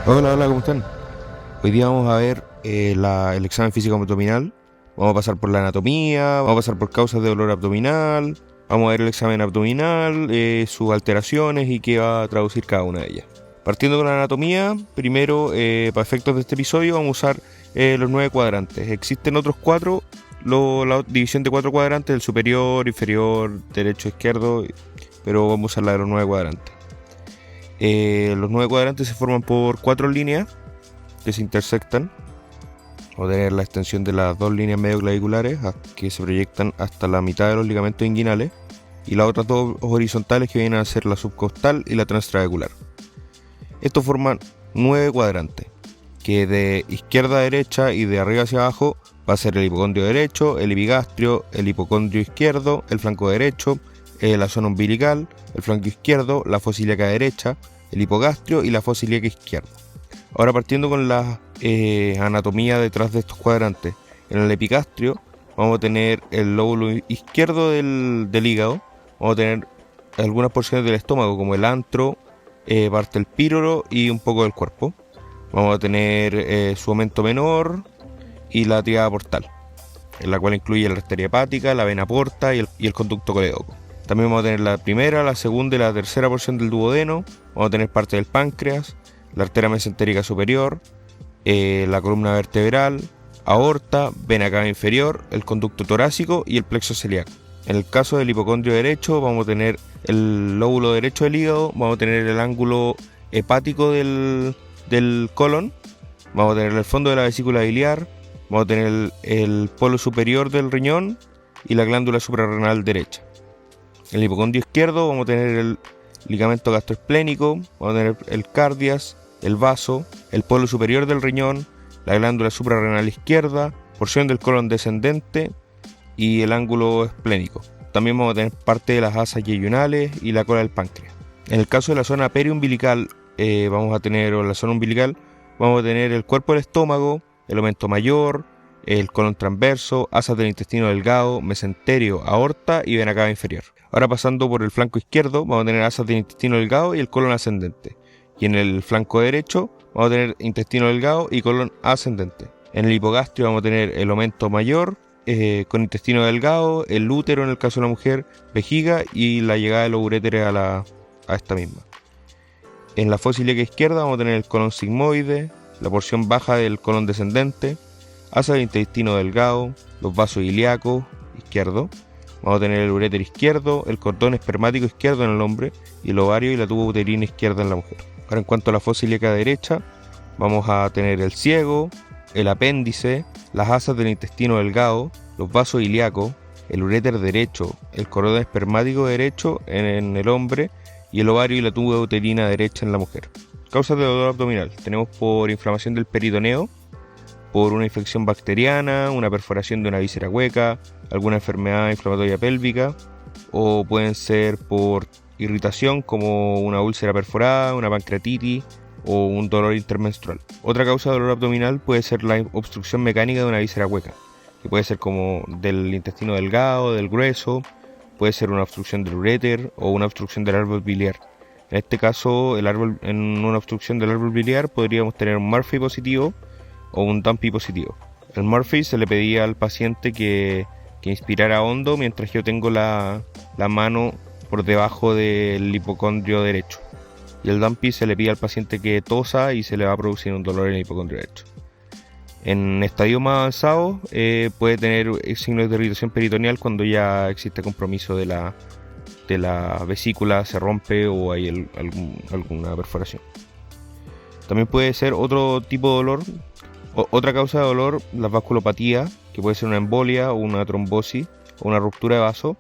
Hola, hola, ¿cómo están? Hoy día vamos a ver el examen físico abdominal. Vamos a pasar por la anatomía, vamos a pasar por causas de dolor abdominal, vamos a ver el examen abdominal, sus alteraciones y qué va a traducir cada una de ellas. Partiendo con la anatomía, primero, para efectos de este episodio, vamos a usar los 9 cuadrantes. Existen otros cuatro, la división de 4 cuadrantes, el superior, inferior, derecho, izquierdo, pero vamos a usar la de los 9 cuadrantes. Los 9 cuadrantes se forman por 4 líneas que se intersectan. Vamos a tener la extensión de las 2 líneas medioclaviculares que se proyectan hasta la mitad de los ligamentos inguinales y las otras 2 horizontales que vienen a ser la subcostal y la transtravecular. Estos forman 9 cuadrantes, que de izquierda a derecha y de arriba hacia abajo va a ser el hipocondrio derecho, el epigastrio, el hipocondrio izquierdo, el flanco derecho, la zona umbilical, el flanco izquierdo, la fosa ilíaca derecha, el hipogastrio y la fosa ilíaca izquierda. Ahora partiendo con la anatomía detrás de estos cuadrantes. En el epigastrio vamos a tener el lóbulo izquierdo del hígado, vamos a tener algunas porciones del estómago como el antro, parte del píroro y un poco del cuerpo. Vamos a tener su aumento menor y la tríada portal, en la cual incluye la arteria hepática, la vena porta y el conducto colédoco. También vamos a tener la primera, la segunda y la tercera porción del duodeno. Vamos a tener parte del páncreas, la arteria mesentérica superior, la columna vertebral, aorta, vena cava inferior, el conducto torácico y el plexo celíaco. En el caso del hipocondrio derecho vamos a tener el lóbulo derecho del hígado, vamos a tener el ángulo hepático del colon, vamos a tener el fondo de la vesícula biliar, vamos a tener el polo superior del riñón y la glándula suprarrenal derecha. En el hipocondrio izquierdo vamos a tener el ligamento gastroesplénico, vamos a tener el cardias, el vaso, el polo superior del riñón, la glándula suprarrenal izquierda, porción del colon descendente y el ángulo esplénico. También vamos a tener parte de las asas yeyunales y la cola del páncreas. En el caso de la zona periumbilical, vamos a tener el cuerpo del estómago, el aumento mayor, el colon transverso, asas del intestino delgado, mesenterio, aorta y vena cava inferior. Ahora pasando por el flanco izquierdo, vamos a tener asas del intestino delgado y el colon ascendente. Y en el flanco derecho vamos a tener intestino delgado y colon ascendente. En el hipogastrio vamos a tener el aumento mayor con intestino delgado, el útero en el caso de la mujer, vejiga y la llegada de los uréteres a esta misma. En la fosa ilíaca izquierda vamos a tener el colon sigmoide, la porción baja del colon descendente, asa del intestino delgado, los vasos ilíacos izquierdo. Vamos a tener el uréter izquierdo, el cordón espermático izquierdo en el hombre y el ovario y la tuba uterina izquierda en la mujer. Ahora en cuanto a la fosa ilíaca derecha, vamos a tener el ciego, el apéndice, las asas del intestino delgado, los vasos ilíacos, el uréter derecho, el cordón espermático derecho en el hombre y el ovario y la tuba uterina derecha en la mujer. Causas de dolor abdominal. Tenemos por inflamación del peritoneo, por una infección bacteriana, una perforación de una víscera hueca, alguna enfermedad inflamatoria pélvica, o pueden ser por irritación como una úlcera perforada, una pancreatitis o un dolor intermenstrual. Otra causa de dolor abdominal puede ser la obstrucción mecánica de una víscera hueca, que puede ser como del intestino delgado, del grueso, puede ser una obstrucción del uréter o una obstrucción del árbol biliar. En este caso, en una obstrucción del árbol biliar podríamos tener un Murphy positivo o un Dumpy positivo. El Murphy se le pedía al paciente que inspirara hondo mientras yo tengo la mano por debajo del hipocondrio derecho. Y el Dumpy se le pide al paciente que tosa y se le va a producir un dolor en el hipocondrio derecho. En estadios más avanzados puede tener signos de irritación peritoneal cuando ya existe compromiso de la vesícula, se rompe o hay alguna perforación. También puede ser otro tipo de dolor. Otra causa de dolor, la vasculopatía, que puede ser una embolia o una trombosis o una ruptura de vaso.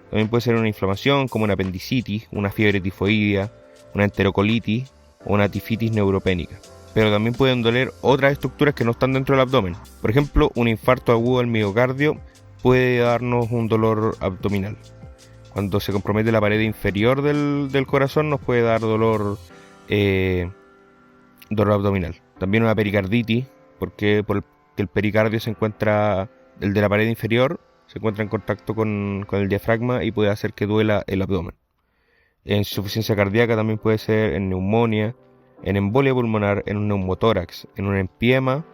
También puede ser una inflamación como una apendicitis, una fiebre tifoidea, una enterocolitis o una tifitis neuropénica. Pero también pueden doler otras estructuras que no están dentro del abdomen. Por ejemplo, un infarto agudo del miocardio puede darnos un dolor abdominal. Cuando se compromete la pared inferior del corazón nos puede dar dolor abdominal. También una pericarditis, porque el pericardio se encuentra, el de la pared inferior, se encuentra en contacto con el diafragma y puede hacer que duela el abdomen. En insuficiencia cardíaca también puede ser en neumonía, en embolia pulmonar, en un neumotórax, en un empiema,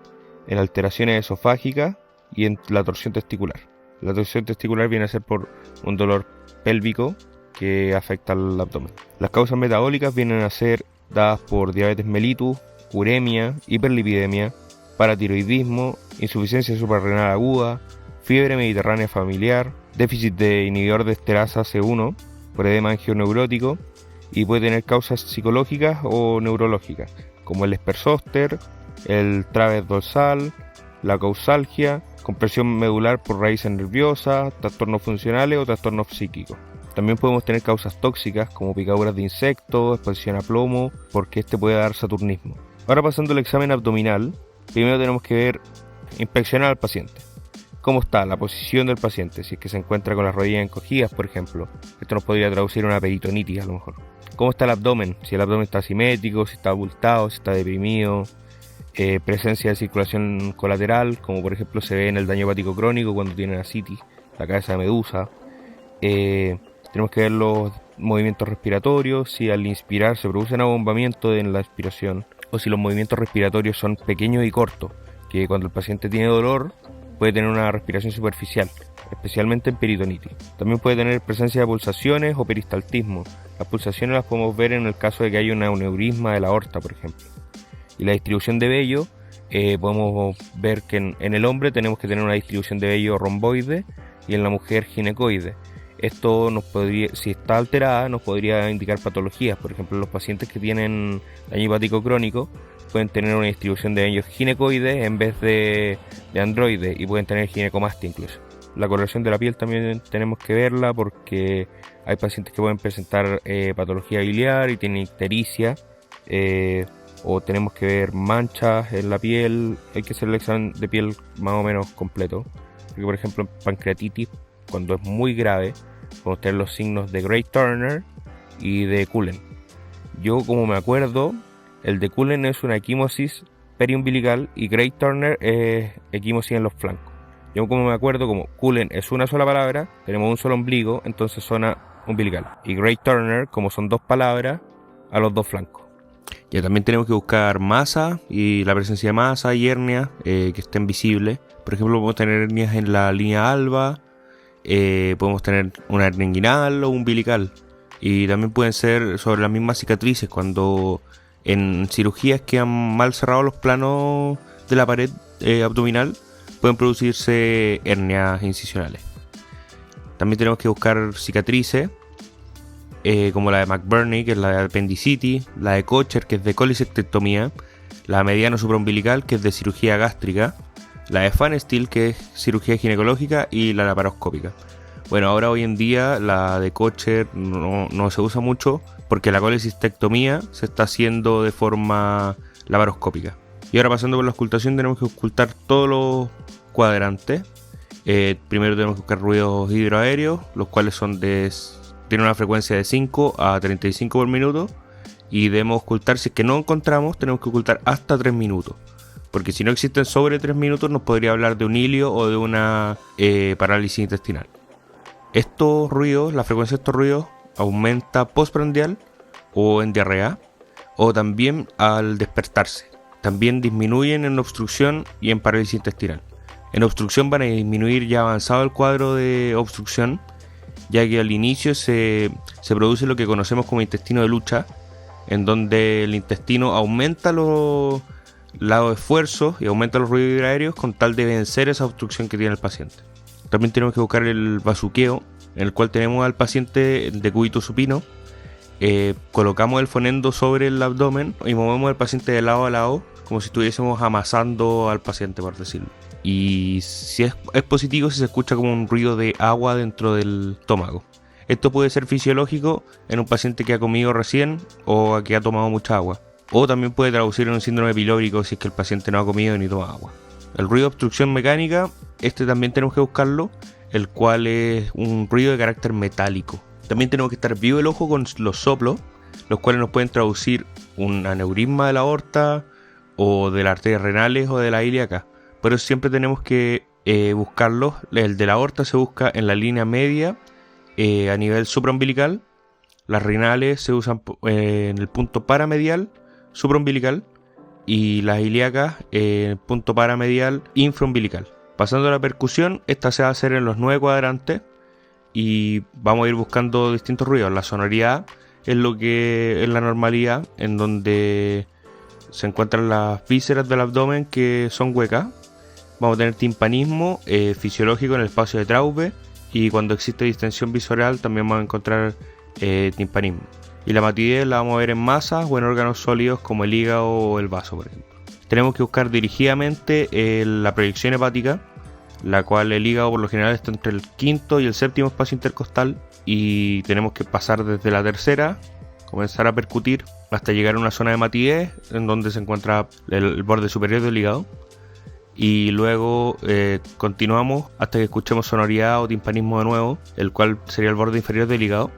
en alteraciones esofágicas y en la torsión testicular. La torsión testicular viene a ser por un dolor pélvico que afecta al abdomen. Las causas metabólicas vienen a ser dadas por diabetes mellitus, uremia, hiperlipidemia, paratiroidismo, insuficiencia suprarrenal aguda, fiebre mediterránea familiar, déficit de inhibidor de esterasa C1 por edema angioneurótico, y puede tener causas psicológicas o neurológicas, como el Esper-Zoster, el Travers dorsal, la causalgia, compresión medular por raíces nerviosas, trastornos funcionales o trastornos psíquicos. También podemos tener causas tóxicas como picaduras de insectos, exposición a plomo, porque este puede dar saturnismo. Ahora pasando al examen abdominal, primero tenemos que inspeccionar al paciente. ¿Cómo está la posición del paciente? Si es que se encuentra con las rodillas encogidas, por ejemplo. Esto nos podría traducir una peritonitis a lo mejor. ¿Cómo está el abdomen? Si el abdomen está asimétrico, si está abultado, si está deprimido. Presencia de circulación colateral, como por ejemplo se ve en el daño hepático crónico cuando tienen ascitis, la cabeza de medusa. Tenemos que ver los movimientos respiratorios, si al inspirar se produce un abombamiento en la expiración, o si los movimientos respiratorios son pequeños y cortos, que cuando el paciente tiene dolor puede tener una respiración superficial, especialmente en peritonitis. También puede tener presencia de pulsaciones o peristaltismo. Las pulsaciones las podemos ver en el caso de que haya un aneurisma de la aorta, por ejemplo. Y la distribución de vello, podemos ver que en el hombre tenemos que tener una distribución de vello romboide y en la mujer ginecoide. Esto nos podría, si está alterada, nos podría indicar patologías. Por ejemplo, los pacientes que tienen daño hepático crónico pueden tener una distribución de vellos ginecoides en vez de androides, y pueden tener ginecomastia incluso. La coloración de la piel también tenemos que verla, porque hay pacientes que pueden presentar patología biliar y tienen ictericia, o tenemos que ver manchas en la piel. Hay que hacer el examen de piel más o menos completo, porque por ejemplo en pancreatitis, cuando es muy grave, podemos tener los signos de Gray Turner y de Cullen. Yo, como me acuerdo, el de Cullen es una equimosis periumbilical y Gray Turner es equimosis en los flancos. Yo, como me acuerdo, como Cullen es una sola palabra, tenemos un solo ombligo, entonces zona umbilical. Y Gray Turner, como son dos palabras, a los dos flancos. Ya también tenemos que buscar masa y la presencia de masa y hernias que estén visibles. Por ejemplo, podemos tener hernias en la línea alba, podemos tener una hernia inguinal o umbilical. Y también pueden ser sobre las mismas cicatrices, cuando en cirugías que han mal cerrado los planos de la pared abdominal, pueden producirse hernias incisionales. También tenemos que buscar cicatrices, como la de McBurney, que es la de apendicitis, la de Kocher, que es de colicectomía, la mediano supraumbilical, que es de cirugía gástrica, la de Pfannstiel, que es cirugía ginecológica, y la laparoscópica. Bueno, ahora hoy en día la de Kocher no se usa mucho, porque la colecistectomía se está haciendo de forma laparoscópica. Y ahora, pasando por la auscultación, tenemos que auscultar todos los cuadrantes. Primero tenemos que buscar ruidos hidroaéreos, los cuales tienen una frecuencia de 5 a 35 por minuto, y debemos ocultar, si es que no encontramos, tenemos que ocultar hasta 3 minutos, porque si no existen sobre 3 minutos nos podría hablar de un hilio o de una parálisis intestinal. Estos ruidos, la frecuencia de estos ruidos aumenta postprandial o en diarrea, o también al despertarse. También disminuyen en obstrucción y en parálisis intestinal. En obstrucción van a disminuir ya avanzado el cuadro de obstrucción, ya que al inicio se produce lo que conocemos como intestino de lucha, en donde el intestino aumenta los esfuerzos y aumenta los ruidos hidroaéreos con tal de vencer esa obstrucción que tiene el paciente. También tenemos que buscar el bazuqueo, en el cual tenemos al paciente de cúbito supino. Colocamos el fonendo sobre el abdomen y movemos al paciente de lado a lado, como si estuviésemos amasando al paciente, por decirlo. Y si es positivo, si se escucha como un ruido de agua dentro del estómago. Esto puede ser fisiológico en un paciente que ha comido recién o que ha tomado mucha agua. O también puede traducir en un síndrome pilórico si es que el paciente no ha comido ni toma agua. El ruido de obstrucción mecánica, también tenemos que buscarlo, el cual es un ruido de carácter metálico. También tenemos que estar vivo el ojo con los soplos, los cuales nos pueden traducir un aneurisma de la aorta o de las arterias renales o de la ilíaca. Por eso siempre tenemos que buscarlos. El de la aorta se busca en la línea media a nivel supraumbilical. Las renales se usan en el punto paramedial supraumbilical y las ilíacas en el punto paramedial infraumbilical. Pasando a la percusión, esta se va a hacer en los 9 cuadrantes y vamos a ir buscando distintos ruidos. La sonoridad es lo que es la normalidad, en donde se encuentran las vísceras del abdomen que son huecas. Vamos a tener timpanismo fisiológico en el espacio de Traube, y cuando existe distensión visceral también vamos a encontrar timpanismo. Y la matidez la vamos a ver en masas o en órganos sólidos como el hígado o el vaso, por ejemplo. Tenemos que buscar dirigidamente la proyección hepática, la cual el hígado por lo general está entre el quinto y el séptimo espacio intercostal, y tenemos que pasar desde la tercera, comenzar a percutir hasta llegar a una zona de matidez en donde se encuentra el borde superior del hígado, y luego continuamos hasta que escuchemos sonoridad o timpanismo de nuevo, el cual sería el borde inferior del hígado,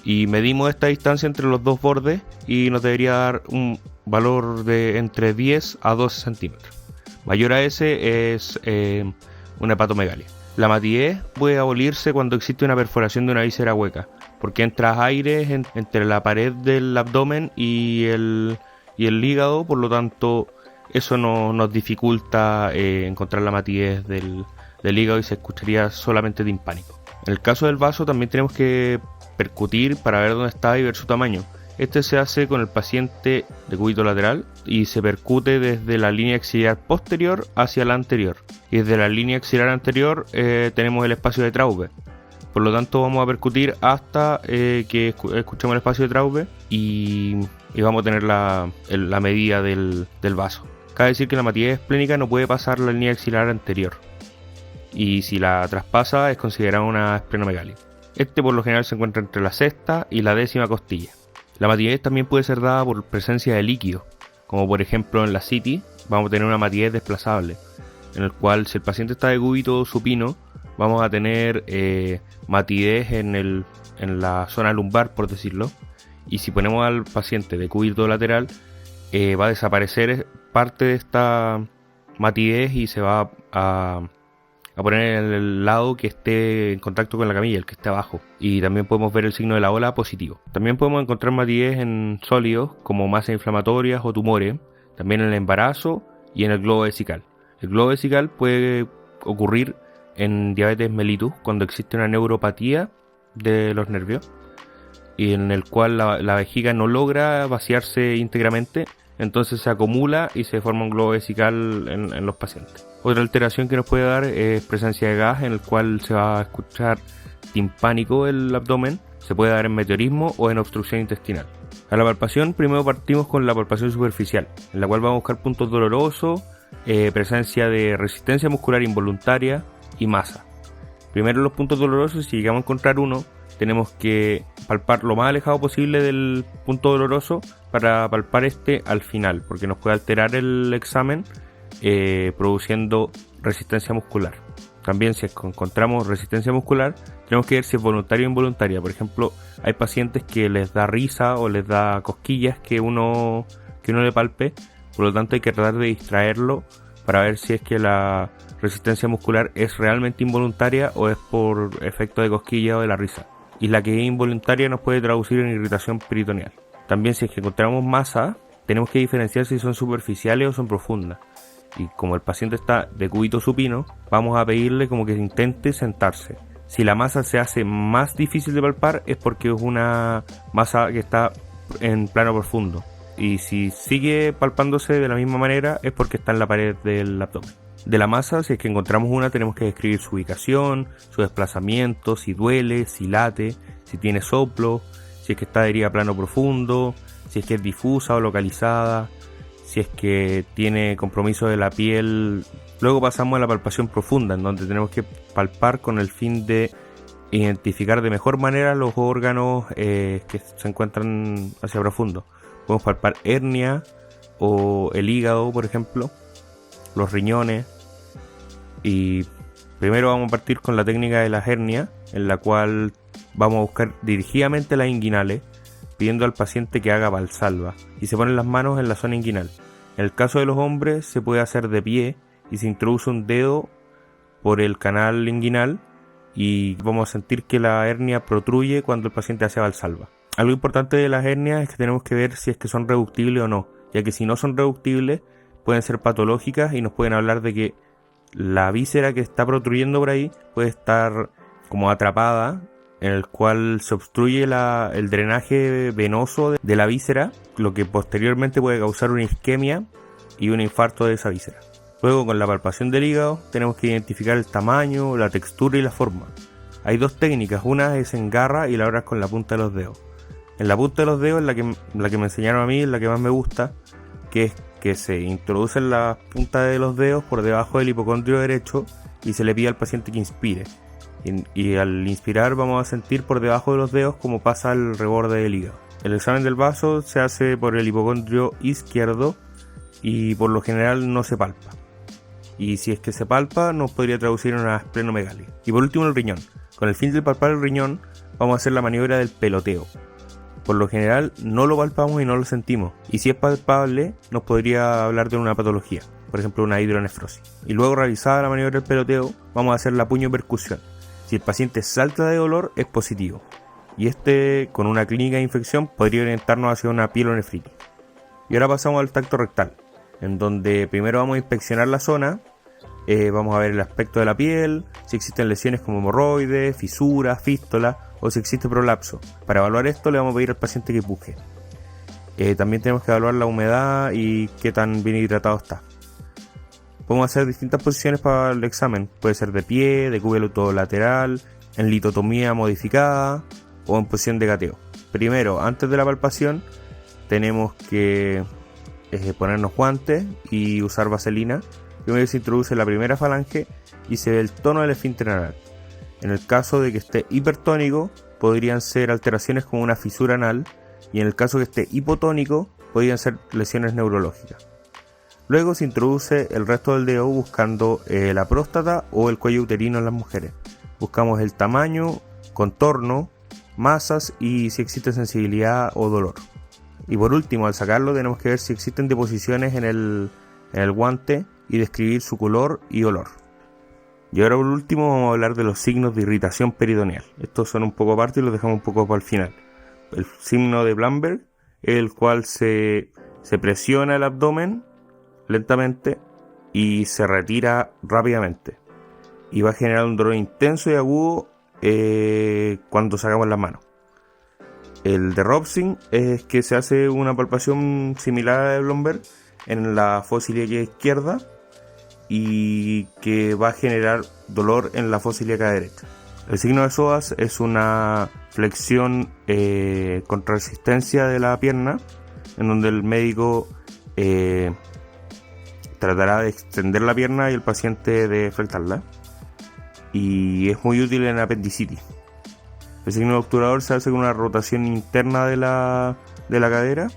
y medimos esta distancia entre los dos bordes y nos debería dar un valor de entre 10 a 12 centímetros. Mayor a ese es una hepatomegalia. La matidez puede abolirse cuando existe una perforación de una víscera hueca, porque entra aire entre la pared del abdomen y el hígado, por lo tanto eso nos dificulta encontrar la matidez del hígado y se escucharía solamente timpánico. En el caso del vaso también tenemos que percutir para ver dónde está y ver su tamaño. Este se hace con el paciente de cúbito lateral y se percute desde la línea axilar posterior hacia la anterior. Y desde la línea axilar anterior tenemos el espacio de Traube. Por lo tanto vamos a percutir hasta que escuchemos el espacio de Traube y vamos a tener la medida del vaso. Cabe decir que la matidez esplénica no puede pasar la línea axilar anterior, y si la traspasa es considerada una esplenomegalia. Este por lo general se encuentra entre la sexta y la 10ª costilla. La matidez también puede ser dada por presencia de líquido, como por ejemplo en la CT vamos a tener una matidez desplazable, en el cual si el paciente está de cúbito supino vamos a tener matidez en la zona lumbar, por decirlo, y si ponemos al paciente de cúbito lateral va a desaparecer parte de esta matidez y se va a poner en el lado que esté en contacto con la camilla, el que esté abajo, y también podemos ver el signo de la ola positivo. También podemos encontrar matidez en sólidos como masas inflamatorias o tumores, también en el embarazo y en el globo vesical. El globo vesical puede ocurrir en diabetes mellitus cuando existe una neuropatía de los nervios y en el cual la vejiga no logra vaciarse íntegramente, entonces se acumula y se forma un globo vesical en los pacientes. Otra alteración que nos puede dar es presencia de gas, en el cual se va a escuchar timpánico el abdomen, se puede dar en meteorismo o en obstrucción intestinal. A la palpación primero partimos con la palpación superficial, en la cual vamos a buscar puntos dolorosos, presencia de resistencia muscular involuntaria y masa. Primero los puntos dolorosos, si llegamos a encontrar uno, tenemos que palpar lo más alejado posible del punto doloroso para palpar este al final, porque nos puede alterar el examen produciendo resistencia muscular. También si encontramos resistencia muscular, tenemos que ver si es voluntaria o involuntaria. Por ejemplo, hay pacientes que les da risa o les da cosquillas que uno le palpe, por lo tanto hay que tratar de distraerlo para ver si es que la resistencia muscular es realmente involuntaria o es por efecto de cosquilla o de la risa. Y la que es involuntaria nos puede traducir en irritación peritoneal. También si es que encontramos masa, tenemos que diferenciar si son superficiales o son profundas. Y como el paciente está de cúbito supino, vamos a pedirle como que intente sentarse. Si la masa se hace más difícil de palpar es porque es una masa que está en plano profundo. Y si sigue palpándose de la misma manera es porque está en la pared del abdomen. De la masa, si es que encontramos una, tenemos que describir su ubicación, su desplazamiento, si duele, si late, si tiene soplo, si es que está adherida a plano profundo, si es que es difusa o localizada, si es que tiene compromiso de la piel. Luego pasamos a la palpación profunda, en donde tenemos que palpar con el fin de identificar de mejor manera los órganos que se encuentran hacia profundo. Podemos palpar hernia o el hígado, por ejemplo, los riñones. Y primero vamos a partir con la técnica de la hernia, en la cual vamos a buscar dirigidamente las inguinales, pidiendo al paciente que haga valsalva y se ponen las manos en la zona inguinal. En el caso de los hombres se puede hacer de pie y se introduce un dedo por el canal inguinal y vamos a sentir que la hernia protruye cuando el paciente hace valsalva. Algo importante de las hernias es que tenemos que ver si es que son reductibles o no. ya que si no son reductibles pueden ser patológicas y nos pueden hablar de que la víscera que está protruyendo por ahí puede estar como atrapada, en el cual se obstruye el drenaje venoso de la víscera, lo que posteriormente puede causar una isquemia y un infarto de esa víscera. Luego, con la palpación del hígado tenemos que identificar el tamaño, la textura y la forma. Hay dos técnicas, una es en garra y la otra es con la punta de los dedos. En la punta de los dedos, la que me enseñaron a mí, es la que más me gusta, que es que se introducen las puntas de los dedos por debajo del hipocondrio derecho y se le pide al paciente que inspire. Y al inspirar vamos a sentir por debajo de los dedos cómo pasa el reborde del hígado. El examen del vaso se hace por el hipocondrio izquierdo y por lo general no se palpa. Y si es que se palpa, nos podría traducir en una esplenomegalia. Y por último, el riñón. Con el fin de palpar el riñón, vamos a hacer la maniobra del peloteo. Por lo general, no lo palpamos y no lo sentimos. Y si es palpable, nos podría hablar de una patología, por ejemplo, una hidronefrosis. Y luego, realizada la maniobra del peloteo, vamos a hacer la puño-percusión. Si el paciente salta de dolor, es positivo. Y con una clínica de infección, podría orientarnos hacia una pielonefritis. Y ahora pasamos al tacto rectal, en donde primero vamos a inspeccionar la zona. Vamos a ver el aspecto de la piel, si existen lesiones como hemorroides, fisuras, fístulas o si existe prolapso. Para evaluar esto le vamos a pedir al paciente que puje. También tenemos que evaluar la humedad y qué tan bien hidratado está. Podemos hacer distintas posiciones para el examen. Puede ser de pie, de cúbito lateral, en litotomía modificada o en posición de gateo. Primero, antes de la palpación, tenemos que ponernos guantes y usar vaselina. Primero se introduce la primera falange y se ve el tono del esfínter anal. En el caso de que esté hipertónico, podrían ser alteraciones como una fisura anal, y en el caso que esté hipotónico, podrían ser lesiones neurológicas. Luego se introduce el resto del dedo buscando la próstata o el cuello uterino en las mujeres. Buscamos el tamaño, contorno, masas y si existe sensibilidad o dolor. Y por último, al sacarlo tenemos que ver si existen deposiciones en el guante y describir su color y olor. Y ahora por último vamos a hablar de los signos de irritación peritoneal. Estos son un poco aparte y los dejamos un poco para el final. El signo de Blamberg, el cual se presiona el abdomen lentamente y se retira rápidamente. Y va a generar un dolor intenso y agudo cuando sacamos las manos. El de Robson es que se hace una palpación similar a la de Blomberg en la fosa ilíaca izquierda y que va a generar dolor en la fosa ilíaca derecha. El signo de psoas es una flexión contra resistencia de la pierna, en donde el médico tratará de extender la pierna y el paciente de flectarla, y es muy útil en apendicitis. El signo de obturador se hace con una rotación interna de la cadera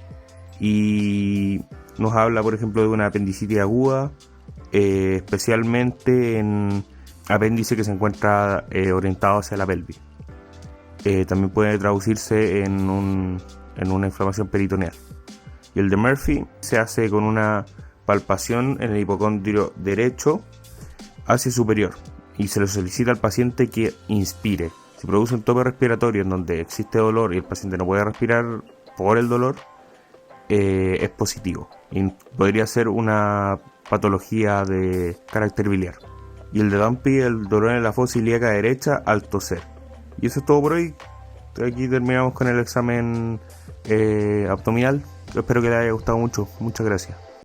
y nos habla, por ejemplo, de una apendicitis aguda, especialmente en apéndice que se encuentra orientado hacia la pelvis. También puede traducirse en una inflamación peritoneal. Y el de Murphy se hace con una palpación en el hipocondrio derecho hacia superior y se le solicita al paciente que inspire. Si produce un tope respiratorio en donde existe dolor y el paciente no puede respirar por el dolor, es positivo y podría ser una patología de carácter biliar. Y el de Dumpy, el dolor en la fosa ilíaca derecha al toser. Y eso es todo por hoy. Aquí terminamos con el examen abdominal. Espero que les haya gustado mucho. Muchas gracias.